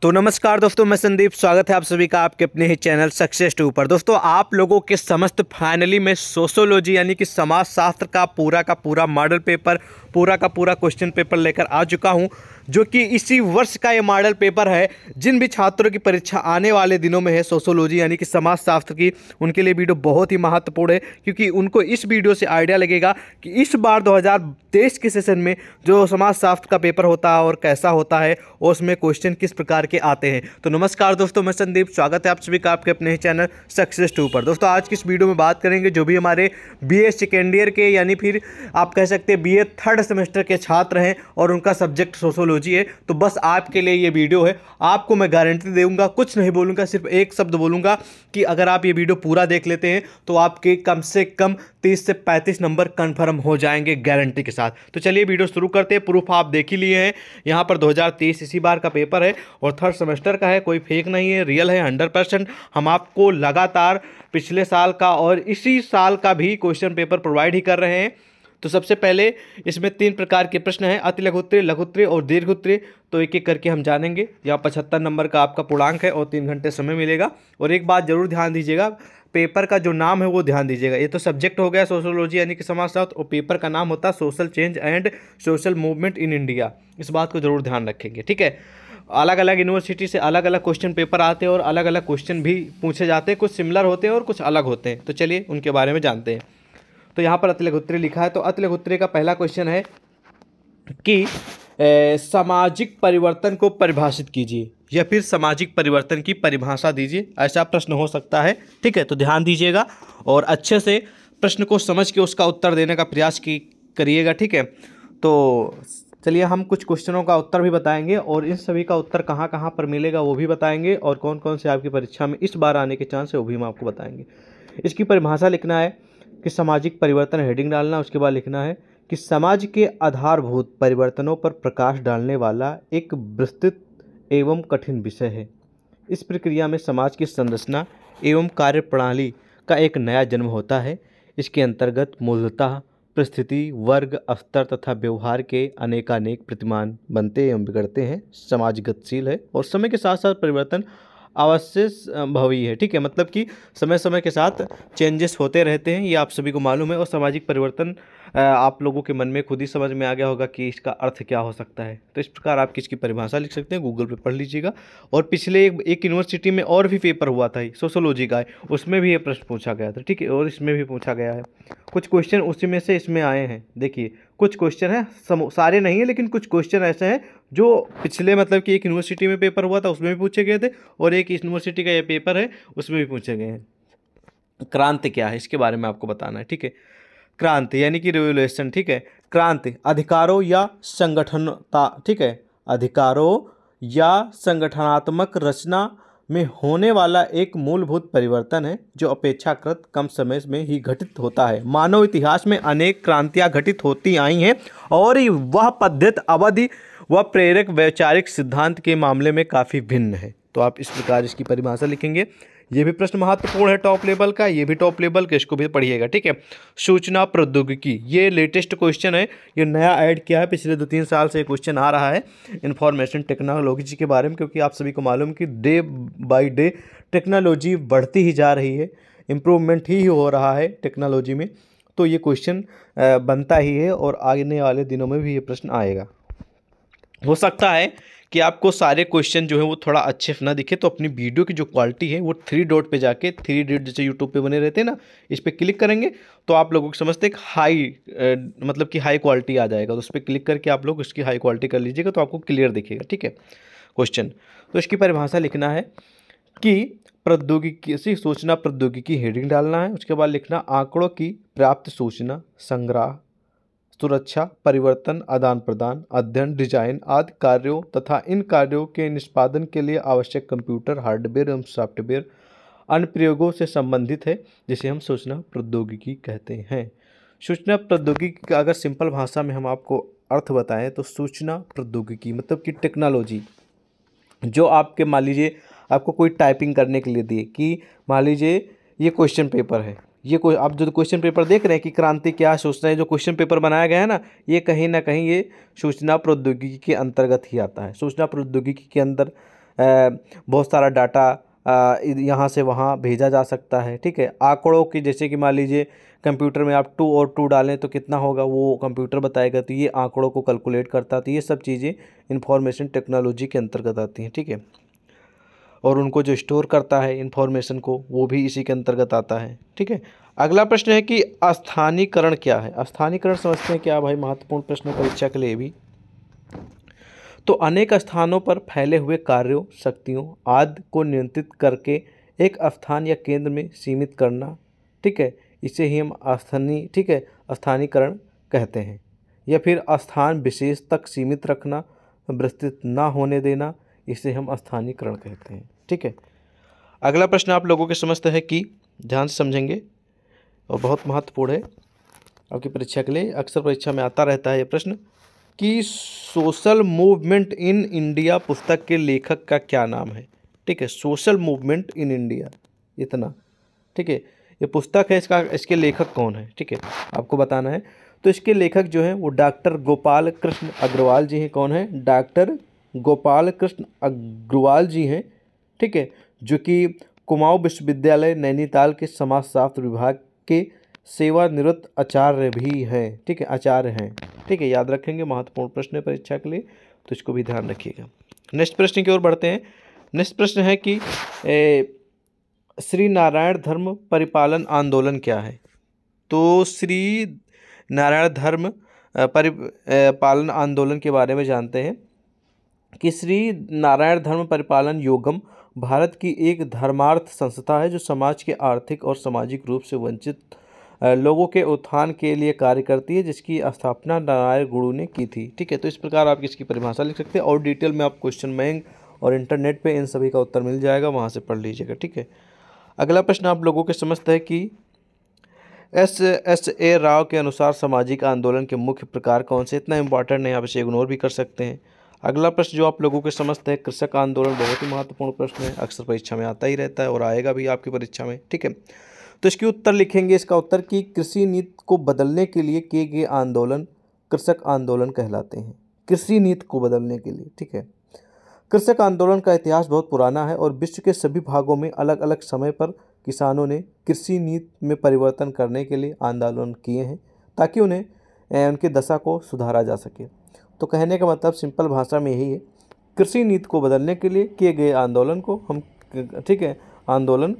तो नमस्कार दोस्तों, मैं संदीप। स्वागत है आप सभी का आपके अपने ही चैनल सक्सेस टू पर। दोस्तों, आप लोगों के समस्त फाइनली में सोशोलॉजी यानी कि समाज शास्त्र का पूरा मॉडल पेपर, पूरा का पूरा क्वेश्चन पेपर लेकर आ चुका हूं, जो कि इसी वर्ष का ये मॉडल पेपर है। जिन भी छात्रों की परीक्षा आने वाले दिनों में है सोशोलॉजी यानी कि समाज शास्त्र की, उनके लिए वीडियो बहुत ही महत्वपूर्ण है, क्योंकि उनको इस वीडियो से आइडिया लगेगा कि इस बार 2023 के सेशन में जो समाज शास्त्र का पेपर होता है और कैसा होता है और उसमें क्वेश्चन किस प्रकार के आते हैं। तो नमस्कार दोस्तों, मैं संदीप। स्वागत है आप सभी का आपके अपने ही चैनल सक्सेस टू पर। दोस्तों, आज की इस वीडियो में बात करेंगे जो भी हमारे बीए सेकेंड ईयर के यानी फिर आप कह सकते हैं बीए थर्ड सेमेस्टर के छात्र हैं और उनका सब्जेक्ट सोशोलॉजी है, तो बस आपके लिए ये वीडियो है। आपको मैं गारंटी दूंगा, कुछ नहीं बोलूँगा, सिर्फ एक शब्द बोलूँगा कि अगर आप ये वीडियो पूरा देख लेते हैं तो आपके कम से कम 30 से 35 नंबर कन्फर्म हो जाएंगे गारंटी के साथ। तो चलिए वीडियो शुरू करते हैं। प्रूफ आप देख ही लिए हैं। यहाँ पर 2023 इसी बार का पेपर है और थर्ड सेमेस्टर का है, कोई फेक नहीं है, रियल है 100%। हम आपको लगातार पिछले साल का और इसी साल का भी क्वेश्चन पेपर प्रोवाइड ही कर रहे हैं। तो सबसे पहले इसमें 3 प्रकार के प्रश्न हैं, अति लघुत्तरीय, लघुत्तरीय और दीर्घोत्तरीय। तो एक एक करके हम जानेंगे। यहाँ 75 नंबर का आपका पूर्णांक है और 3 घंटे समय मिलेगा। और एक बात जरूर ध्यान दीजिएगा, पेपर का जो नाम है वो ध्यान दीजिएगा। ये तो सब्जेक्ट हो गया सोशोलॉजी यानी कि समाजशास्त्र, और पेपर का नाम होता है social change and social movement in India. इस बात को जरूर ध्यान रखेंगे, ठीक है। अलग अलग यूनिवर्सिटी से अलग अलग क्वेश्चन पेपर आते हैं और अलग अलग क्वेश्चन भी पूछे जाते हैं, कुछ सिमिलर होते हैं और कुछ अलग होते हैं। तो चलिए उनके बारे में जानते हैं। तो यहाँ पर अति लघुत्तरीय लिखा है, तो अति लघुत्तरीय का पहला क्वेश्चन है कि सामाजिक परिवर्तन को परिभाषित कीजिए, या फिर सामाजिक परिवर्तन की परिभाषा दीजिए, ऐसा प्रश्न हो सकता है, ठीक है। तो ध्यान दीजिएगा और अच्छे से प्रश्न को समझ के उसका उत्तर देने का प्रयास करिएगा, ठीक है। तो चलिए हम कुछ क्वेश्चनों का उत्तर भी बताएंगे और इन सभी का उत्तर कहाँ कहाँ पर मिलेगा वो भी बताएंगे, और कौन कौन से आपकी परीक्षा में इस बार आने के चांस है वो भी हम आपको बताएंगे। इसकी परिभाषा लिखना है कि सामाजिक परिवर्तन, हेडिंग डालना, उसके बाद लिखना है कि समाज के आधारभूत परिवर्तनों पर प्रकाश डालने वाला एक विस्तृत एवं कठिन विषय है। इस प्रक्रिया में समाज की संरचना एवं कार्यप्रणाली का एक नया जन्म होता है। इसके अंतर्गत मूलतः परिस्थिति, वर्ग, स्तर तथा व्यवहार के अनेकानेक प्रतिमान बनते एवं बिगड़ते हैं। समाज गतिशील है और समय के साथ साथ परिवर्तन अवश्य भवी है, ठीक है। मतलब कि समय समय के साथ चेंजेस होते रहते हैं, ये आप सभी को मालूम है। और सामाजिक परिवर्तन आप लोगों के मन में खुद ही समझ में आ गया होगा कि इसका अर्थ क्या हो सकता है। तो इस प्रकार आप इसकी परिभाषा लिख सकते हैं, गूगल पे पढ़ लीजिएगा। और पिछले एक यूनिवर्सिटी में और भी पेपर हुआ था सोशोलॉजी का, उसमें भी ये प्रश्न पूछा गया था, ठीक है। और इसमें भी पूछा गया है। कुछ क्वेश्चन उसी में से इसमें आए हैं। देखिए कुछ क्वेश्चन है, सारे नहीं है लेकिन कुछ क्वेश्चन ऐसे हैं जो पिछले मतलब कि एक यूनिवर्सिटी में पेपर हुआ था उसमें भी पूछे गए थे, और एक यूनिवर्सिटी का ये पेपर है उसमें भी पूछे गए हैं। क्रांति क्या है इसके बारे में आपको बताना है, ठीक है। क्रांति यानी कि रिवोल्यूशन, ठीक है। क्रांति अधिकारों या संगठनता, ठीक है, अधिकारों या संगठनात्मक रचना में होने वाला एक मूलभूत परिवर्तन है जो अपेक्षाकृत कम समय में ही घटित होता है। मानव इतिहास में अनेक क्रांतियां घटित होती आई हैं और वह पद्धति, अवधि व प्रेरक वैचारिक सिद्धांत के मामले में काफ़ी भिन्न है। तो आप इस प्रकार इसकी परिभाषा लिखेंगे। ये भी प्रश्न महत्वपूर्ण है, टॉप लेवल का, ये भी टॉप लेवल का, इसको भी पढ़िएगा, ठीक है। सूचना प्रौद्योगिकी, ये लेटेस्ट क्वेश्चन है, ये नया ऐड किया है, पिछले 2-3 साल से क्वेश्चन आ रहा है इंफॉर्मेशन टेक्नोलॉजी के बारे में, क्योंकि आप सभी को मालूम कि डे बाय डे टेक्नोलॉजी बढ़ती ही जा रही है, इम्प्रूवमेंट ही हो रहा है टेक्नोलॉजी में। तो ये क्वेश्चन बनता ही है और आने वाले दिनों में भी ये प्रश्न आएगा। हो सकता है कि आपको सारे क्वेश्चन जो है वो थोड़ा अच्छे से ना दिखे, तो अपनी वीडियो की जो क्वालिटी है वो 3 डॉट पे जाके, 3 डॉट जैसे यूट्यूब पे बने रहते हैं ना, इस पर क्लिक करेंगे तो आप लोगों को समझते हैं हाई मतलब कि हाई क्वालिटी आ जाएगा। तो उस पर क्लिक करके आप लोग उसकी हाई क्वालिटी कर लीजिएगा तो आपको क्लियर दिखेगा, ठीक है क्वेश्चन। तो इसकी परिभाषा लिखना है कि प्रौद्योगिकी से सूचना प्रौद्योगिकी, हेडिंग डालना है। उसके बाद लिखना आंकड़ों की प्राप्त सूचना, संग्रह, सुरक्षा, परिवर्तन, आदान प्रदान, अध्ययन, डिजाइन आदि कार्यों तथा इन कार्यों के निष्पादन के लिए आवश्यक कंप्यूटर, हार्डवेयर एवं सॉफ्टवेयर अनुप्रयोगों से संबंधित है, जिसे हम सूचना प्रौद्योगिकी कहते हैं। सूचना प्रौद्योगिकी का अगर सिंपल भाषा में हम आपको अर्थ बताएं तो सूचना प्रौद्योगिकी मतलब कि टेक्नोलॉजी, जो आपके मान लीजिए आपको कोई टाइपिंग करने के लिए दिए कि मान लीजिए ये क्वेश्चन पेपर है, ये कोई आप जो क्वेश्चन पेपर देख रहे हैं कि क्रांति क्या सोचना है, जो क्वेश्चन पेपर बनाया गया है ना, ये कहीं ना कहीं ये सूचना प्रौद्योगिकी के अंतर्गत ही आता है। सूचना प्रौद्योगिकी के अंदर बहुत सारा डाटा यहाँ से वहाँ भेजा जा सकता है। ठीक है, आंकड़ों की, जैसे कि मान लीजिए कंप्यूटर में आप 2 और 2 डालें तो कितना होगा वो कंप्यूटर बताएगा, तो ये आंकड़ों को कैलकुलेट करता है। तो ये सब चीज़ें इंफॉर्मेशन टेक्नोलॉजी के अंतर्गत आती हैं। ठीक है, और उनको जो स्टोर करता है इंफॉर्मेशन को, वो भी इसी के अंतर्गत आता है। ठीक है, अगला प्रश्न है कि स्थानीयकरण क्या है। स्थानीयकरण समझते हैं क्या भाई, महत्वपूर्ण प्रश्न परीक्षा के लिए भी। तो अनेक स्थानों पर फैले हुए कार्यों, शक्तियों आदि को नियंत्रित करके एक स्थान या केंद्र में सीमित करना। ठीक है, इसे ही हम स्थानीयकरण कहते हैं। या फिर स्थान विशेष तक सीमित रखना, विस्तृत ना होने देना, इसे हम स्थानीयकरण कहते हैं। ठीक है, अगला प्रश्न आप लोगों के समझते हैं कि ध्यान से समझेंगे और बहुत महत्वपूर्ण है आपकी परीक्षा के लिए, अक्सर परीक्षा में आता रहता है ये प्रश्न कि सोशल मूवमेंट इन इंडिया पुस्तक के लेखक का क्या नाम है। ठीक है, सोशल मूवमेंट इन इंडिया, इतना। ठीक है, ये पुस्तक है, इसके लेखक कौन है। ठीक है, आपको बताना है। तो इसके लेखक जो हैं वो डॉक्टर गोपाल कृष्ण अग्रवाल जी हैं। कौन है? डॉक्टर गोपाल कृष्ण अग्रवाल जी हैं। ठीक है, जो कि कुमाऊं विश्वविद्यालय नैनीताल के समाजशास्त्र विभाग के सेवानिवृत्त आचार्य भी हैं। ठीक है, आचार्य हैं। ठीक है, याद रखेंगे, महत्वपूर्ण प्रश्न है परीक्षा के लिए, तो इसको भी ध्यान रखिएगा। नेक्स्ट प्रश्न की ओर बढ़ते हैं। नेक्स्ट प्रश्न है कि श्री नारायण धर्म परिपालन आंदोलन क्या है। तो श्री नारायण धर्म परिपालन आंदोलन के बारे में जानते हैं कि श्री नारायण धर्म परिपालन योगम भारत की एक धर्मार्थ संस्था है जो समाज के आर्थिक और सामाजिक रूप से वंचित लोगों के उत्थान के लिए कार्य करती है, जिसकी स्थापना नारायण गुरु ने की थी। ठीक है, तो इस प्रकार आप इसकी परिभाषा लिख सकते हैं और डिटेल में आप क्वेश्चन बैंक और इंटरनेट पे इन सभी का उत्तर मिल जाएगा, वहाँ से पढ़ लीजिएगा। ठीक है, अगला प्रश्न आप लोगों के समझते हैं कि S.S. राव के अनुसार सामाजिक आंदोलन के मुख्य प्रकार कौन से। इतना इंपॉर्टेंट है, आप इसे इग्नोर भी कर सकते हैं। अगला प्रश्न जो आप लोगों के समझते हैं कृषक आंदोलन, बहुत ही महत्वपूर्ण प्रश्न है, अक्सर परीक्षा में आता ही रहता है और आएगा भी आपकी परीक्षा में। ठीक है, तो इसके उत्तर लिखेंगे, इसका उत्तर कि कृषि नीति को बदलने के लिए किए गए आंदोलन कृषक आंदोलन कहलाते हैं। कृषि नीति को बदलने के लिए। ठीक है, कृषक आंदोलन का इतिहास बहुत पुराना है और विश्व के सभी भागों में अलग अलग समय पर किसानों ने कृषि नीति में परिवर्तन करने के लिए आंदोलन किए हैं ताकि उन्हें उनकी दशा को सुधारा जा सके। तो कहने का मतलब सिंपल भाषा में यही है, कृषि नीति को बदलने के लिए किए गए आंदोलन को हम, ठीक है, आंदोलन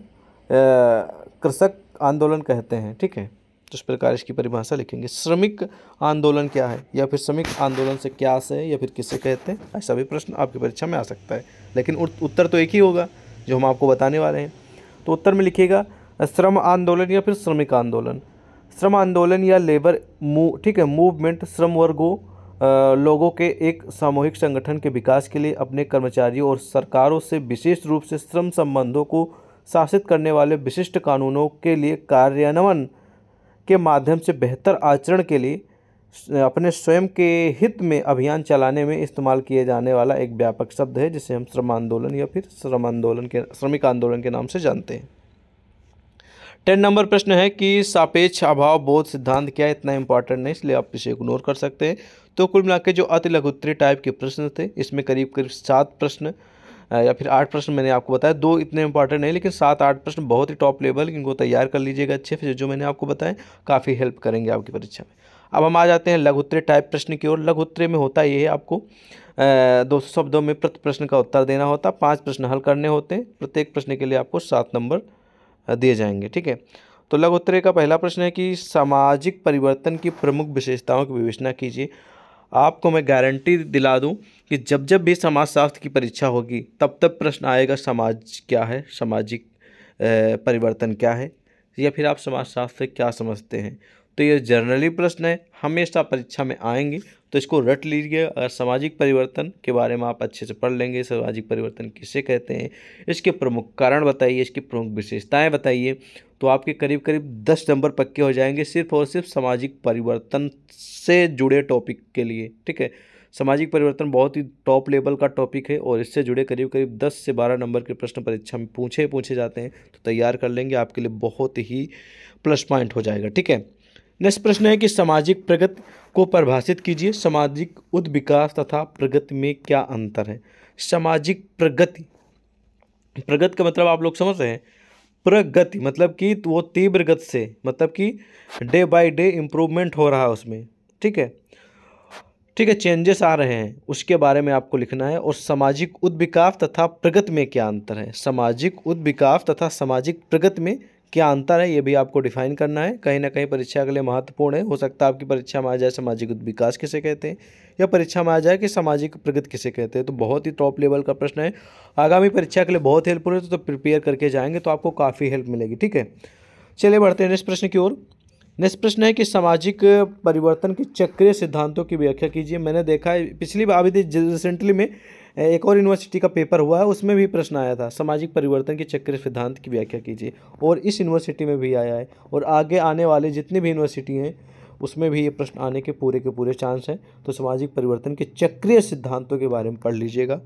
कृषक आंदोलन कहते हैं। ठीक है, तो इस प्रकार इसकी परिभाषा लिखेंगे। श्रमिक आंदोलन क्या है, या फिर श्रमिक आंदोलन से क्या है, या फिर किसे कहते हैं, ऐसा भी प्रश्न आपकी परीक्षा में आ सकता है, लेकिन उत्तर तो एक ही होगा जो हम आपको बताने वाले हैं। तो उत्तर में लिखिएगा श्रम आंदोलन या फिर श्रमिक आंदोलन। श्रम आंदोलन या लेबर ठीक है मूवमेंट श्रम वर्गों लोगों के एक सामूहिक संगठन के विकास के लिए अपने कर्मचारियों और सरकारों से विशेष रूप से श्रम संबंधों को शासित करने वाले विशिष्ट कानूनों के लिए कार्यान्वयन के माध्यम से बेहतर आचरण के लिए अपने स्वयं के हित में अभियान चलाने में इस्तेमाल किए जाने वाला एक व्यापक शब्द है, जिसे हम श्रम आंदोलन या फिर श्रमिक आंदोलन के नाम से जानते हैं। 10 नंबर प्रश्न है कि सापेक्ष अभाव बोध सिद्धांत क्या है। इतना इंपॉर्टेंट नहीं, इसलिए आप इसे इग्नोर कर सकते हैं। तो कुल मिलाकर जो अति लघुत्तरीय टाइप के प्रश्न थे, इसमें करीब 7 प्रश्न या फिर 8 प्रश्न मैंने आपको बताया। 2 इतने इंपॉर्टेंट नहीं, लेकिन 7-8 प्रश्न बहुत ही टॉप लेवल, इनको तैयार कर लीजिएगा अच्छे से। जो मैंने आपको बताया काफ़ी हेल्प करेंगे आपकी परीक्षा में। अब हम आ जाते हैं लघुत्तरीय टाइप प्रश्न की ओर। लघुत्तरीय में होता ये है, आपको 200 शब्दों में प्रति प्रश्न का उत्तर देना होता, 5 प्रश्न हल करने होते हैं। प्रत्येक प्रश्न के लिए आपको 7 नंबर दिए जाएंगे। ठीक है, तो लघुत्तरीय का पहला प्रश्न है कि सामाजिक परिवर्तन की प्रमुख विशेषताओं की विवेचना कीजिए। आपको मैं गारंटी दिला दूं कि जब जब भी समाजशास्त्र की परीक्षा होगी तब तब प्रश्न आएगा समाज क्या है, सामाजिक परिवर्तन क्या है, या फिर आप समाजशास्त्र से क्या समझते हैं। तो ये जनरली प्रश्न है, हमेशा परीक्षा में आएंगे, तो इसको रट लीजिए। अगर सामाजिक परिवर्तन के बारे में आप अच्छे से पढ़ लेंगे, सामाजिक परिवर्तन किसे कहते हैं, इसके प्रमुख कारण बताइए, इसकी प्रमुख विशेषताएं बताइए, तो आपके करीब करीब 10 नंबर पक्के हो जाएंगे सिर्फ और सिर्फ सामाजिक परिवर्तन से जुड़े टॉपिक के लिए। ठीक है, सामाजिक परिवर्तन बहुत ही टॉप लेवल का टॉपिक है और इससे जुड़े करीब करीब 10 से 12 नंबर के प्रश्न परीक्षा में पूछे जाते हैं, तो तैयार कर लेंगे, आपके लिए बहुत ही प्लस पॉइंट हो जाएगा। ठीक है, नेक्स्ट प्रश्न है कि सामाजिक प्रगति को परिभाषित कीजिए। सामाजिक उद्विकास तथा प्रगति में क्या अंतर है। सामाजिक प्रगति प्रगति का मतलब आप लोग समझ रहे हैं, प्रगति मतलब कि वो तीव्र गति से, मतलब कि डे बाय डे इम्प्रूवमेंट हो रहा है उसमें, ठीक है, ठीक है, चेंजेस आ रहे हैं, उसके बारे में आपको लिखना है। और सामाजिक उद्विकास तथा प्रगति में क्या अंतर है, सामाजिक उद्विकास तथा सामाजिक प्रगति में क्या अंतर है, ये भी आपको डिफाइन करना है। कहीं ना कहीं परीक्षा के लिए महत्वपूर्ण है। हो सकता है आपकी परीक्षा में आ जाए सामाजिक उद्विकास किसे कहते हैं, या परीक्षा में आ जाए कि सामाजिक प्रगति किसे कहते हैं। तो बहुत ही टॉप लेवल का प्रश्न है, आगामी परीक्षा के लिए बहुत हेल्पफुल है। तो प्रिपेयर करके जाएंगे तो आपको काफ़ी हेल्प मिलेगी, ठीक है। चलिए बढ़ते हैं नेक्स्ट प्रश्न की ओर। नेक्स्ट प्रश्न है कि सामाजिक परिवर्तन के चक्रीय सिद्धांतों की व्याख्या कीजिए। मैंने देखा है पिछली बार अभी रिसेंटली में एक और यूनिवर्सिटी का पेपर हुआ है, उसमें भी प्रश्न आया था, सामाजिक परिवर्तन के चक्रीय सिद्धांत की व्याख्या कीजिए, और इस यूनिवर्सिटी में भी आया है, और आगे आने वाले जितनी भी यूनिवर्सिटी हैं उसमें भी ये प्रश्न आने के पूरे चांस हैं। तो सामाजिक परिवर्तन के चक्रीय सिद्धांतों के बारे में पढ़ लीजिएगा,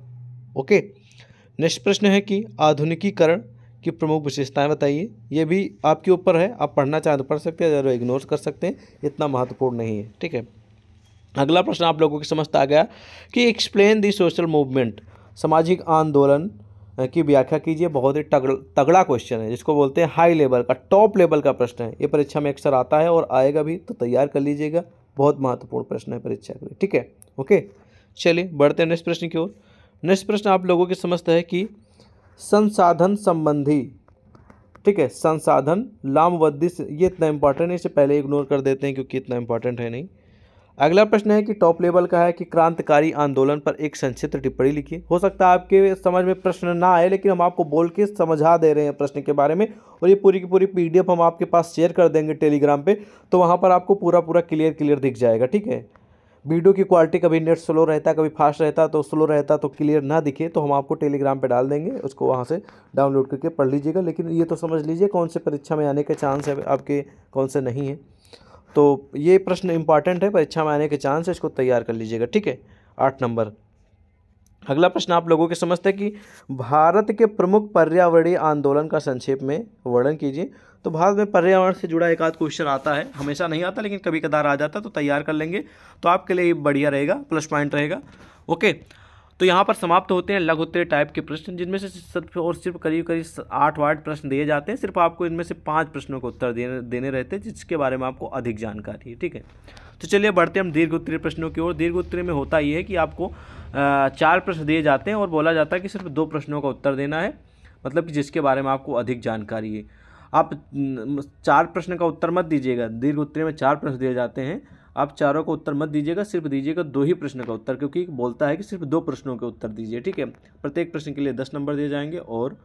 ओके। नेक्स्ट प्रश्न है कि आधुनिकीकरण की प्रमुख विशेषताएं बताइए। ये भी आपके ऊपर है, आप पढ़ना चाहें तो पढ़ सकते हैं, ज़रा इग्नोर कर सकते हैं, इतना महत्वपूर्ण नहीं है, ठीक है। अगला प्रश्न आप लोगों की समझ आ गया कि एक्सप्लेन दी सोशल मूवमेंट, सामाजिक आंदोलन की व्याख्या कीजिए। बहुत ही तगड़ा क्वेश्चन है, जिसको बोलते हैं हाई लेवल का, टॉप लेवल का प्रश्न है। ये परीक्षा में अक्सर आता है और आएगा भी, तो तैयार कर लीजिएगा, बहुत महत्वपूर्ण प्रश्न है परीक्षा के लिए, ठीक है, ओके। चलिए बढ़ते हैं नेक्स्ट प्रश्न की ओर। नेक्स्ट प्रश्न आप लोगों की समझता है कि संसाधन संबंधी, ठीक है, संसाधन लामबंदी से, ये इतना इंपॉर्टेंट है, इसे पहले इग्नोर कर देते हैं क्योंकि इतना इंपॉर्टेंट है नहीं। अगला प्रश्न है कि टॉप लेवल का है कि क्रांतिकारी आंदोलन पर एक संक्षिप्त टिप्पणी लिखिए। हो सकता है आपके समझ में प्रश्न ना आए, लेकिन हम आपको बोल के समझा दे रहे हैं प्रश्न के बारे में, और ये पूरी की पूरी PDF हम आपके पास शेयर कर देंगे टेलीग्राम पे, तो वहाँ पर आपको पूरा क्लियर दिख जाएगा, ठीक है। वीडियो की क्वालिटी कभी नेट स्लो रहता है, कभी फास्ट रहता है, तो स्लो रहता तो क्लियर ना दिखे, तो हम आपको टेलीग्राम पे डाल देंगे, उसको वहाँ से डाउनलोड करके पढ़ लीजिएगा। लेकिन ये तो समझ लीजिए कौन से परीक्षा में आने के चांस है आपके, कौन से नहीं है। तो ये प्रश्न इंपॉर्टेंट है, परीक्षा में आने के चांस है, इसको तैयार कर लीजिएगा, ठीक है। 8 नंबर। अगला प्रश्न आप लोगों के समझते हैं कि भारत के प्रमुख पर्यावरणीय आंदोलन का संक्षेप में वर्णन कीजिए। तो भारत में पर्यावरण से जुड़ा एक आध क्वेश्चन आता है, हमेशा नहीं आता लेकिन कभी कदार आ जाता, तो तैयार कर लेंगे तो आपके लिए बढ़िया रहेगा, प्लस पॉइंट रहेगा, ओके। तो यहाँ पर समाप्त होते हैं लघु उत्तरीय टाइप के प्रश्न, जिनमें से सिर्फ और सिर्फ करीब 8 प्रश्न दिए जाते हैं। सिर्फ आपको इनमें से 5 प्रश्नों को उत्तर देने रहते हैं, जिसके बारे में आपको अधिक जानकारी है, ठीक है। तो चलिए बढ़ते हैं हम दीर्घ उत्तरीय प्रश्नों की ओर। दीर्घ उत्तरीय में होता ये है कि आपको 4 प्रश्न दिए जाते हैं और बोला जाता है कि सिर्फ 2 प्रश्नों का उत्तर देना है, मतलब कि जिसके बारे में आपको अधिक जानकारी है। आप 4 प्रश्न का उत्तर मत दीजिएगा, दीर्घ उत्तरीय में 4 प्रश्न दिए जाते हैं, आप चारों का उत्तर मत दीजिएगा, सिर्फ दीजिएगा 2 ही प्रश्न का उत्तर, क्योंकि बोलता है कि सिर्फ 2 प्रश्नों के उत्तर दीजिए, ठीक है। प्रत्येक प्रश्न के लिए 10 नंबर दिए जाएंगे, और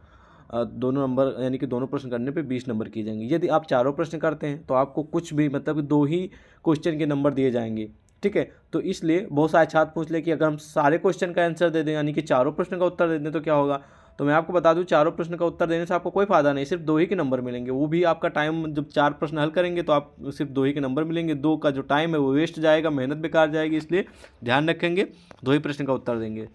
दोनों नंबर यानी कि दोनों प्रश्न करने पे 20 नंबर किए जाएंगे। यदि आप चारों प्रश्न करते हैं तो आपको कुछ भी, मतलब 2 ही क्वेश्चन के नंबर दिए जाएंगे, ठीक है। तो इसलिए बहुत सारे छात्र पूछ ले कि अगर हम सारे क्वेश्चन का आंसर दे दें, यानी कि चारों प्रश्न का उत्तर दे दें, तो क्या होगा। तो मैं आपको बता दूं, चारों प्रश्न का उत्तर देने से आपको कोई फायदा नहीं, सिर्फ 2 ही के नंबर मिलेंगे। वो भी आपका टाइम, जब 4 प्रश्न हल करेंगे तो आप सिर्फ 2 ही के नंबर मिलेंगे, 2 का जो टाइम है वो वेस्ट जाएगा, मेहनत बेकार जाएगी। इसलिए ध्यान रखेंगे, 2 ही प्रश्न का उत्तर देंगे।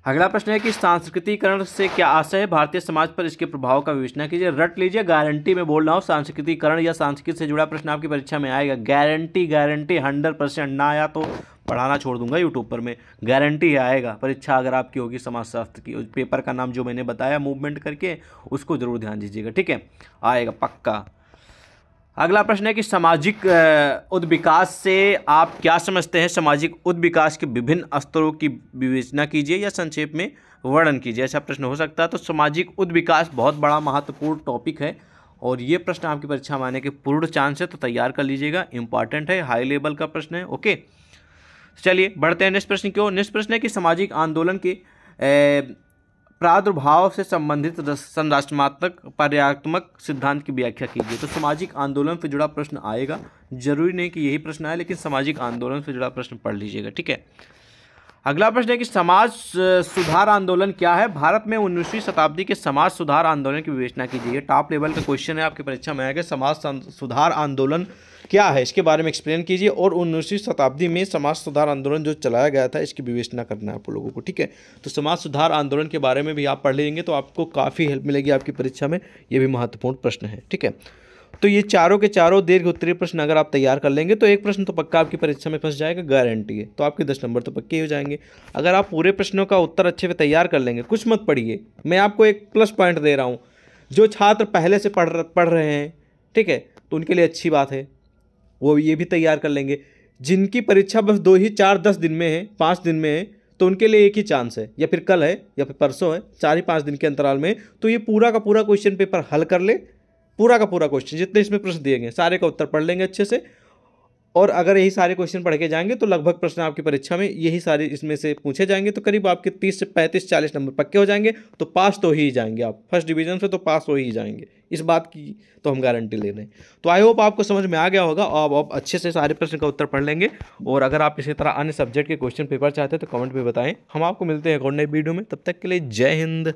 अगला प्रश्न है कि सांस्कृतिकरण से क्या आशय है, भारतीय समाज पर इसके प्रभाव का विवेचना कीजिए। रट लीजिए, गारंटी में बोल रहा हूँ, सांस्कृतिकरण या संस्कृत से जुड़ा प्रश्न आपकी परीक्षा में आएगा, गारंटी 100%। ना आया तो पढ़ाना छोड़ दूंगा यूट्यूब पर, मैं गारंटी आएगा। परीक्षा अगर आपकी होगी समाजशास्त्र की, पेपर का नाम जो मैंने बताया मूवमेंट करके, उसको जरूर ध्यान दीजिएगा, ठीक है, आएगा पक्का। अगला प्रश्न है कि सामाजिक उद्विकास से आप क्या समझते हैं, सामाजिक उद्विकास के विभिन्न स्तरों की विवेचना कीजिए या संक्षेप में वर्णन कीजिए, ऐसा प्रश्न हो सकता है। तो सामाजिक उद्विकास बहुत बड़ा महत्वपूर्ण टॉपिक है, और ये प्रश्न आपकी परीक्षा में आने के पूर्ण चांस है, तो तैयार कर लीजिएगा, इंपॉर्टेंट है, हाई लेवल का प्रश्न है, ओके। चलिए बढ़ते हैं नेक्स्ट प्रश्न की ओर। नेक्स्ट प्रश्न है कि सामाजिक आंदोलन के प्रादुर्भाव से संबंधित संरचनात्मक पर्यात्मक सिद्धांत की व्याख्या कीजिए। तो सामाजिक आंदोलन से जुड़ा प्रश्न आएगा, जरूरी नहीं कि यही प्रश्न आए, लेकिन सामाजिक आंदोलन से जुड़ा प्रश्न पढ़ लीजिएगा, ठीक है। अगला प्रश्न है कि समाज सुधार आंदोलन क्या है, भारत में 19वीं शताब्दी के समाज सुधार आंदोलन की विवेचना कीजिए। टॉप लेवल का क्वेश्चन है, आपकी परीक्षा में आएगा, समाज सुधार आंदोलन क्या है, इसके बारे में एक्सप्लेन कीजिए, और 19वीं शताब्दी में समाज सुधार आंदोलन जो चलाया गया था, इसकी विवेचना करना है आप लोगों को, ठीक है। तो समाज सुधार आंदोलन के बारे में भी आप पढ़ लेंगे तो आपको काफ़ी हेल्प मिलेगी आपकी परीक्षा में, ये भी महत्वपूर्ण प्रश्न है, ठीक है। तो ये चारों के चारों दीर्घ उत्तरीय प्रश्न अगर आप तैयार कर लेंगे तो एक प्रश्न तो पक्का आपकी परीक्षा में फंस जाएगा, गारंटी है। तो आपके 10 नंबर तो पक्के हो जाएंगे। अगर आप पूरे प्रश्नों का उत्तर अच्छे से तैयार कर लेंगे, कुछ मत पढ़िए, मैं आपको एक प्लस पॉइंट दे रहा हूँ। जो छात्र पहले से पढ़ रहे हैं, ठीक है, तो उनके लिए अच्छी बात है, वो ये भी तैयार कर लेंगे। जिनकी परीक्षा बस 2 ही 4 10 दिन में है, 5 दिन में है, तो उनके लिए एक ही चांस है, या फिर कल है या फिर परसों है, 4 ही 5 दिन के अंतराल में। तो ये पूरा का पूरा क्वेश्चन पेपर हल कर ले, पूरा का पूरा क्वेश्चन जितने इसमें प्रश्न दिए गए सारे का उत्तर पढ़ लेंगे अच्छे से। और अगर यही सारे क्वेश्चन पढ़ के जाएंगे तो लगभग प्रश्न आपकी परीक्षा में यही सारे इसमें से पूछे जाएंगे, तो करीब आपके 30 से 35 40 नंबर पक्के हो जाएंगे। तो पास तो ही जाएंगे आप, फर्स्ट डिवीजन से तो पास हो ही जाएंगे, इस बात की तो हम गारंटी ले रहे हैं। तो आई होप आपको समझ में आ गया होगा और आप अच्छे से सारे प्रश्न का उत्तर पढ़ लेंगे। और अगर आप इसी तरह अन्य सब्जेक्ट के क्वेश्चन पेपर चाहते हैं तो कमेंट में बताएं। हम आपको मिलते हैं एक और नई वीडियो में, तब तक के लिए जय हिंद।